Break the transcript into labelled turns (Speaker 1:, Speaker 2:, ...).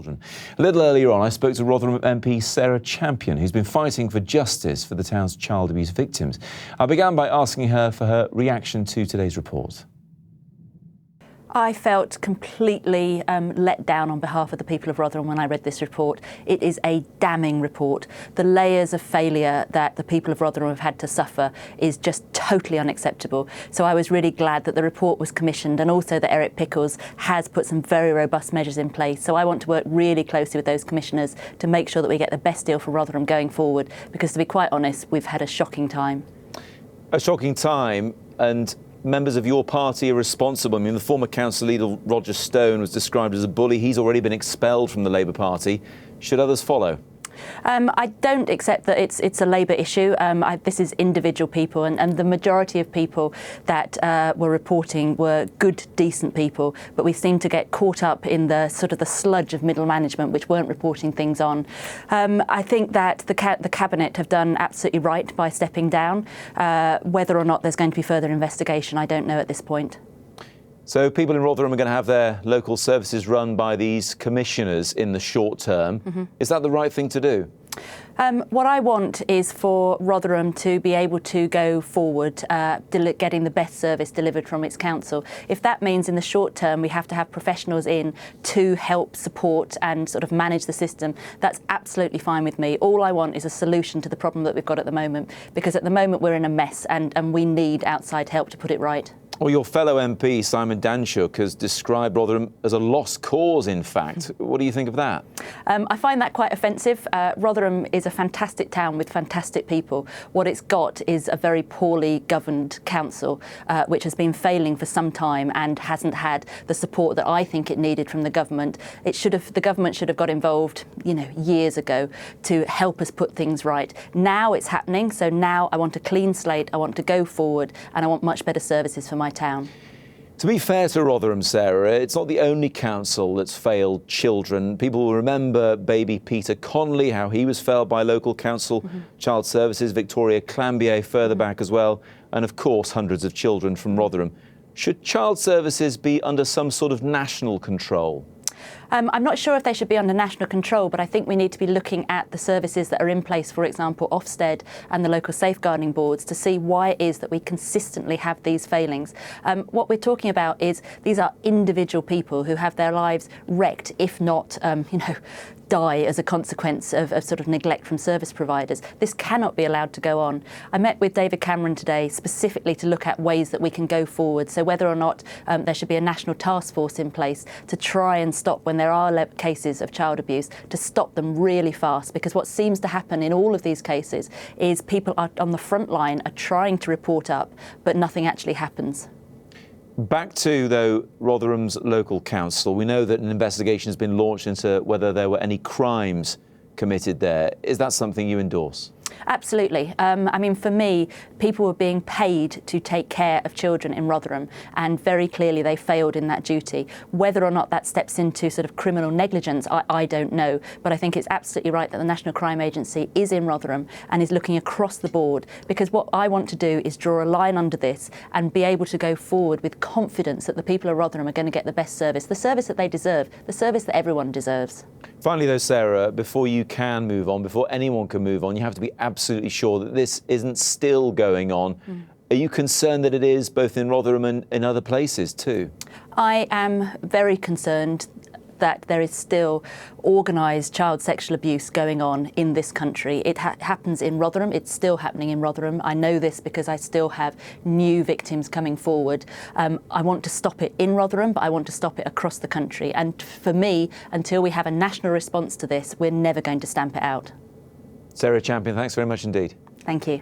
Speaker 1: children. A little earlier on, I spoke to Rotherham MP Sarah Champion, who's been fighting for justice for the town's child abuse victims. I began by asking her for her reaction to today's report.
Speaker 2: I felt completely let down on behalf of the people of Rotherham when I read this report. It is a damning report. The layers of failure that the people of Rotherham have had to suffer is just totally unacceptable. So I was really glad that the report was commissioned, and also that Eric Pickles has put some very robust measures in place. So I want to work really closely with those commissioners to make sure that we get the best deal for Rotherham going forward, because to be quite honest, we've had a shocking time.
Speaker 1: A shocking time, and members of your party are responsible. I mean, the former council leader, Roger Stone, was described as a bully. He's already been expelled from the Labour Party. Should others follow?
Speaker 2: I don't accept that it's a Labour issue. This is individual people, and the majority of people that were reporting were good, decent people, but we seem to get caught up in the sort of the sludge of middle management which weren't reporting things on. I think that the Cabinet have done absolutely right by stepping down. Whether or not there's going to be further investigation, I don't know at this point.
Speaker 1: So people in Rotherham are going to have their local services run by these commissioners in the short term. Mm-hmm. Is that the right thing to do?
Speaker 2: What I want is for Rotherham to be able to go forward, getting the best service delivered from its council. If that means in the short term we have to have professionals in to help support and sort of manage the system, that's absolutely fine with me. All I want is a solution to the problem that we've got at the moment, because at the moment we're in a mess and we need outside help to put it right.
Speaker 1: Well, your fellow MP, Simon Danchuk, has described Rotherham as a lost cause, in fact. What do you think of that?
Speaker 2: I find that quite offensive. Rotherham is a fantastic town with fantastic people. What it's got is a very poorly governed council, which has been failing for some time and hasn't had the support that I think it needed from the government. The government should have got involved, years ago to help us put things right. Now it's happening, so now I want a clean slate, I want to go forward, and I want much better services for my town.
Speaker 1: To be fair to Rotherham, Sarah, it's not the only council that's failed children. People will remember baby Peter Connolly, how he was failed by local council, Child Services, Victoria Clambier further back as well, and of course hundreds of children from Rotherham. Should Child Services be under some sort of national control?
Speaker 2: I'm not sure if they should be under national control, but I think we need to be looking at the services that are in place, for example, Ofsted and the local safeguarding boards, to see why it is that we consistently have these failings. What we're talking about is these are individual people who have their lives wrecked, if not, die as a consequence of sort of neglect from service providers. This cannot be allowed to go on. I met with David Cameron today specifically to look at ways that we can go forward. So whether or not there should be a national task force in place to try and stop, when there are cases of child abuse, to stop them really fast, because what seems to happen in all of these cases is people are on the front line, are trying to report up, but nothing actually happens.
Speaker 1: Back to, though, Rotherham's local council. We know that an investigation has been launched into whether there were any crimes committed there. Is that something you endorse?
Speaker 2: Absolutely. For me, people were being paid to take care of children in Rotherham, and very clearly they failed in that duty. Whether or not that steps into sort of criminal negligence, I don't know. But I think it's absolutely right that the National Crime Agency is in Rotherham and is looking across the board, because what I want to do is draw a line under this and be able to go forward with confidence that the people of Rotherham are going to get the best service, the service that they deserve, the service that everyone deserves.
Speaker 1: Finally, though, Sarah, before you can move on, before anyone can move on, you have to be absolutely sure that this isn't still going on. Are you concerned that it is, both in Rotherham and in other places too? I
Speaker 2: am very concerned that there is still organised child sexual abuse going on in this country. It happens in Rotherham. It's still happening in Rotherham. I know this because I still have new victims coming forward. I want to stop it in Rotherham, but I want to stop it across the country. And for me, until we have a national response to this, we're never going to stamp it out.
Speaker 1: Sarah Champion, thanks very much indeed.
Speaker 2: Thank you.